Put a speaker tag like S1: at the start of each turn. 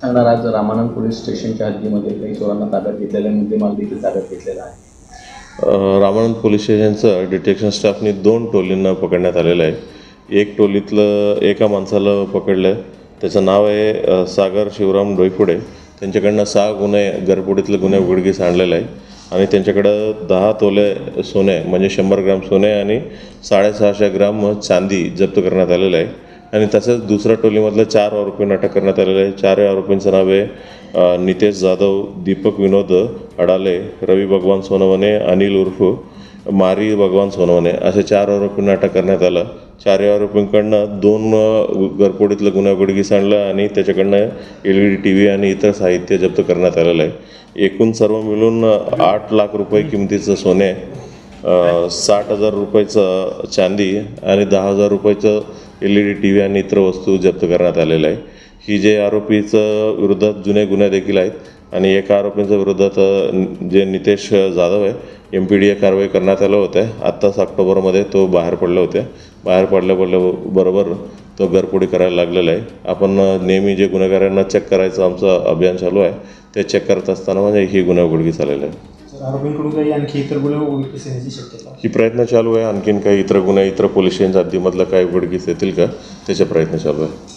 S1: सांगणार आज रामानंद पोलीस स्टेशनच्या हद्दीमध्ये काही चोरांना ताब्यात घेतलेला मुद्देमाल देखील ताब्यात घेतलेला आहे.
S2: रामानंद पोलीस स्टेशनचं डिटेक्शन स्टाफनी 2 टोलींना पकडण्यात आलेलं आहे. एक टोलीतलं एका माणसाला पकडलं आहे. त्याचं नाव आहे सागर शिवराम डोईफोडे. त्यांच्याकडनं 6 गुन्हे गरपुडीतले गुन्हे उघडकीस आणलेलं आहे आणि त्यांच्याकडं 10 तोले सोने म्हणजे 100 ग्राम सोने आणि 650 ग्राम चांदी जप्त करण्यात आलेलं आहे. आणि तसंच दुसऱ्या टोलीमधलं 4 आरोपींना अटक करण्यात आलेलं आहे. 4 आरोपींचं नाव आहे नितेश जाधव, दीपक विनोद अडाले, रवी भगवान सोनवणे, अनिल उर्फ मारी भगवान सोनवणे असे 4 आरोपींना अटक करण्यात आलं. 4 आरोपींकडनं 2 गरपोडीतलं गुन्हा उघडकीस आणलं आणि त्याच्याकडनं LED TV आणि इतर साहित्य जप्त करण्यात आलेलं आहे. एकूण सर्व मिळून 8 लाख रुपये किमतीचं सोने, 60,000 रुपयाचं चांदी आणि 10,000 रुपयाचं LED TV आणि इतर वस्तू जप्त करण्यात आलेल्या आहे. ही जे आरोपीचं विरोधात जुने गुन्हे देखील आहेत आणि एका आरोपींच्या विरोधात जे नितेश जाधव आहे MPDA कारवाई करण्यात आलं होतं. आत्ताच ऑक्टोबरमध्ये तो बाहेर पडले होते. बाहेर पडल्याबरोबर तो घरफोडी करायला लागलेला आहे. आपण नेहमी जे गुन्हेगारांना चेक करायचं आमचं अभियान चालू आहे. ते चेक करत असताना म्हणजे ही गुन्हे उघडकीस आलेले आहे.
S3: आरोपींकडून काही आणखी इतर गुन्हे उघडकीस येण्याची शक्यता
S2: ही प्रयत्न चालू आहे. आणखीन काही इतर गुन्हे इतर पोलीस स्टेशनच्या हद्दीमधलं काही उघडकीस येतील का त्याचे प्रयत्न चालू आहे.